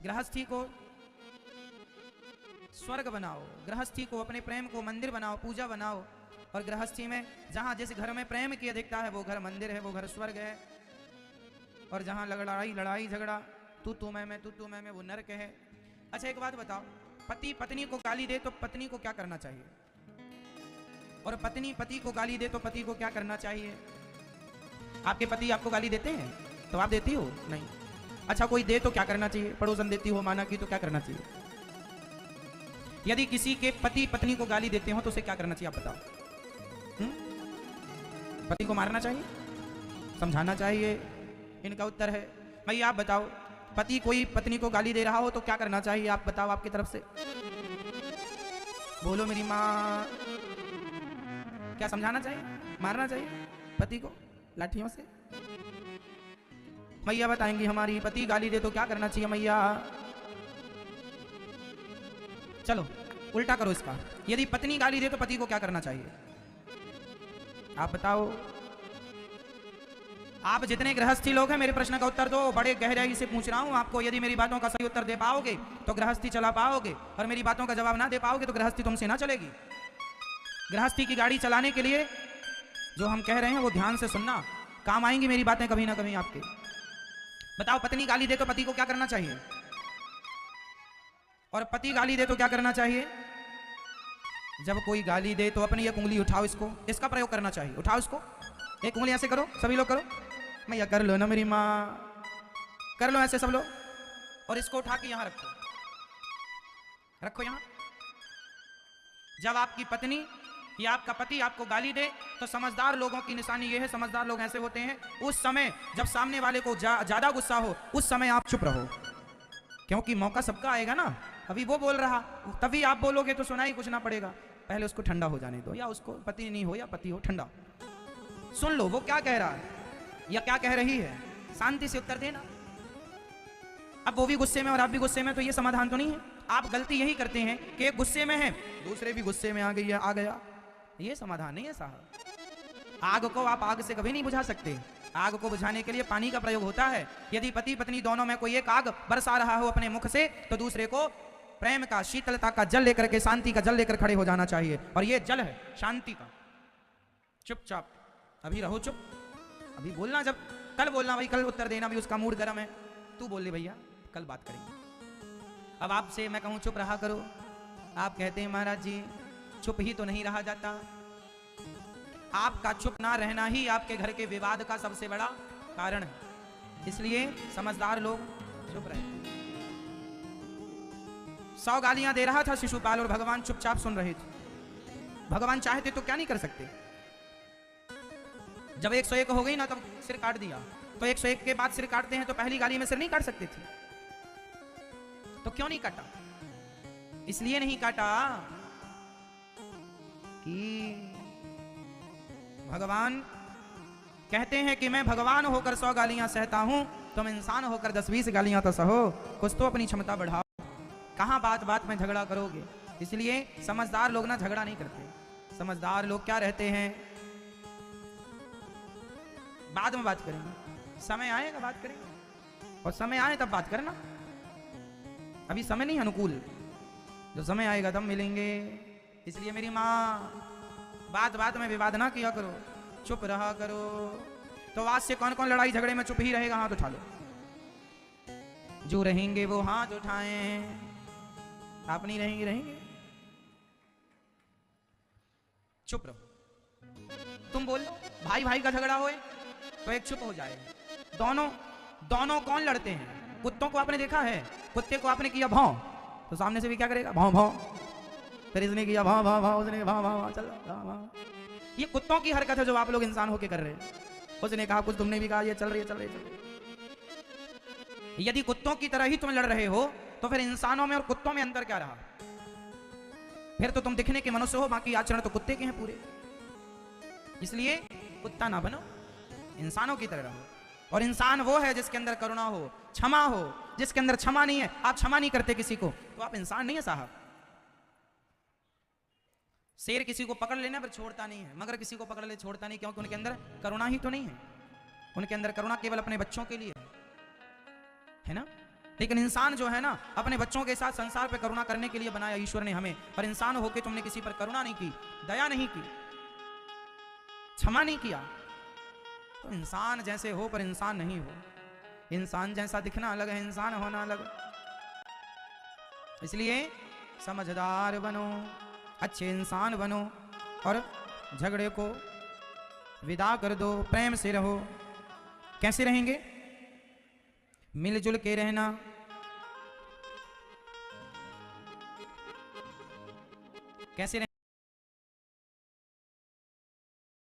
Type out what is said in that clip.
गृहस्थी को स्वर्ग बनाओ, गृहस्थी को अपने प्रेम को मंदिर बनाओ, पूजा बनाओ। और गृहस्थी में जहां जिस घर में प्रेम की अधिकता है वो घर मंदिर है, वो घर स्वर्ग है। और जहां लड़ाई झगड़ा, तू मैं वो नरक है। अच्छा एक बात बताओ, पति पत्नी को गाली दे तो पत्नी को क्या करना चाहिए? और पत्नी पति को गाली दे तो पति को क्या करना चाहिए? आपके पति आपको गाली देते हैं तो आप देती हो? नहीं। अच्छा कोई दे तो क्या करना चाहिए? पड़ोसन देती हो, माना की, तो क्या करना चाहिए? यदि किसी के पति पत्नी को गाली देते हो तो उसे क्या करना चाहिए आप बताओ? पति को मारना चाहिए? समझाना चाहिए? इनका उत्तर है भाई आप बताओ, पति कोई पत्नी को गाली दे रहा हो तो क्या करना चाहिए? आप बताओ आपकी तरफ से, बोलो मेरी माँ। क्या समझाना चाहिए? मारना चाहिए पति को लाठियों से? मैया बताएंगी हमारी, पति गाली दे तो क्या करना चाहिए मैया? चलो उल्टा करो इसका, यदि पत्नी गाली दे तो पति को क्या करना चाहिए? आप बताओ। आप जितने गृहस्थी लोग हैं मेरे प्रश्न का उत्तर दो, बड़े गहराई से पूछ रहा हूं आपको। यदि मेरी बातों का सही उत्तर दे पाओगे तो गृहस्थी चला पाओगे, और मेरी बातों का जवाब ना दे पाओगे तो गृहस्थी तुमसे ना चलेगी। गृहस्थी की गाड़ी चलाने के लिए जो हम कह रहे हैं वो ध्यान से सुनना, काम आएंगी मेरी बातें कभी ना कभी आपके। बताओ, पत्नी गाली दे तो पति को क्या करना चाहिए? और पति गाली दे तो क्या करना चाहिए? जब कोई गाली दे तो अपनी एक उंगली उठाओ, इसका प्रयोग करना चाहिए। उठाओ इसको, एक उंगली ऐसे करो, सभी लोग करो। मैया कर लो ना मेरी माँ, कर लो ऐसे सब लोग। और इसको उठा के यहां रखो, रखो यहां। जब आपकी पत्नी या आपका पति आपको गाली दे तो समझदार लोगों की निशानी यह है, समझदार लोग ऐसे होते हैं, उस समय जब सामने वाले को ज्यादा गुस्सा हो उस समय आप चुप रहो, क्योंकि मौका सबका आएगा ना। अभी वो बोल रहा, तभी आप बोलोगे तो सुनाई कुछ ना पड़ेगा। पहले उसको ठंडा हो जाने दो, या उसको पति नहीं हो या पति हो, ठंडा सुन लो वो क्या कह रहा है या क्या कह रही है, शांति से उत्तर देना। अब वो भी गुस्से में और आप भी गुस्से में, तो ये समाधान तो नहीं है। आप गलती यही करते हैं कि एक गुस्से में है, दूसरे भी गुस्से में आ गया, ये समाधान नहीं है साहब। आग को आप आग से कभी नहीं बुझा सकते। आग को बुझाने के लिए पानी का प्रयोग होता है। यदि पति पत्नी दोनों में कोई एक आग बरसा रहा हो अपने मुख से, तो दूसरे को प्रेम का, शीतलता का जल लेकर के, शांति का जल लेकर खड़े हो जाना चाहिए। और ये जल है शांति का। चुपचाप अभी रहो, चुप। अभी बोलना, जब कल बोलना भाई, कल उत्तर देना भी, उसका मूड गर्म है। तू बोल ले भैया, कल बात करेंगे। अब आपसे मैं कहूं चुप रहा करो, आप कहते हैं महाराज जी चुप ही तो नहीं रहा जाता। आपका चुप ना रहना ही आपके घर के विवाद का सबसे बड़ा कारण है। इसलिए समझदार लोग चुप रहे। 100 गालियां दे रहा था शिशुपाल और भगवान चुपचाप सुन रहे थे। भगवान चाहते तो क्या नहीं कर सकते। जब 101 हो गई ना तब सिर काट दिया, तो 101 के बाद सिर काटते हैं तो पहली गाली में सिर नहीं काट सकते थे, तो क्यों नहीं काटा? इसलिए नहीं काटा कि भगवान कहते हैं कि मैं भगवान होकर 100 गालियां सहता हूं, तुम इंसान होकर 10-20 गालियां तो सहो, कुछ तो अपनी क्षमता बढ़ाओ। कहां बात बात में झगड़ा करोगे? इसलिए समझदार लोग ना झगड़ा नहीं करते। समझदार लोग क्या रहते हैं, बाद में बात करेंगे, समय आएगा बात करेंगे, और समय आए तब बात करना। अभी समय नहीं अनुकूल, जो समय आएगा तब मिलेंगे। इसलिए मेरी माँ, बात बात में विवाद ना किया करो, चुप रहा करो। तो आज से कौन कौन लड़ाई झगड़े में चुप ही रहेगा? हाथ उठा लो। जो रहेंगे वो हाथ उठाएं, आप नहीं रहेंगे? रहेंगे, चुप रहो। तुम बोल लो, भाई भाई का झगड़ा होए तो एक चुप हो जाए। दोनों कौन लड़ते हैं? कुत्तों को आपने देखा है? कुत्ते को आपने किया भौं तो सामने से भी क्या करेगा? भौं भौं। फिर इसने किया भाव भाव भाव, उसने भाव भाव, चल भाव। ये कुत्तों की हरकत है जो आप लोग इंसान होके कर रहे हैं। उसने कहा कुछ, तुमने भी कहा, ये चल रही है। यदि कुत्तों की तरह ही तुम लड़ रहे हो तो फिर इंसानों में और कुत्तों में अंतर क्या रहा? फिर तो तुम दिखने के मनुष्य हो, बाकी आचरण तो कुत्ते के हैं पूरे। इसलिए कुत्ता ना बनो, इंसानों की तरह रहो। और इंसान वो है जिसके अंदर करुणा हो, क्षमा हो। जिसके अंदर क्षमा नहीं है, आप क्षमा नहीं करते किसी को, तो आप इंसान नहीं है साहब। शेर किसी को पकड़ लेना पर छोड़ता नहीं है, मगर किसी को पकड़ ले छोड़ता नहीं, क्योंकि उनके अंदर करुणा ही तो नहीं है। उनके अंदर करुणा केवल अपने बच्चों के लिए है ना? लेकिन इंसान जो है ना, अपने बच्चों के साथ संसार पे करुणा करने के लिए बनाया ईश्वर ने हमें, पर इंसान होके तुमने किसी पर करुणा नहीं की, दया नहीं की, क्षमा नहीं किया। तो इंसान जैसे हो पर इंसान नहीं हो। इंसान जैसा दिखना अलग है, इंसान होना अलग। इसलिए समझदार बनो, अच्छे इंसान बनो और झगड़े को विदा कर दो, प्रेम से रहो। कैसे रहेंगे? मिलजुल के रहना, कैसे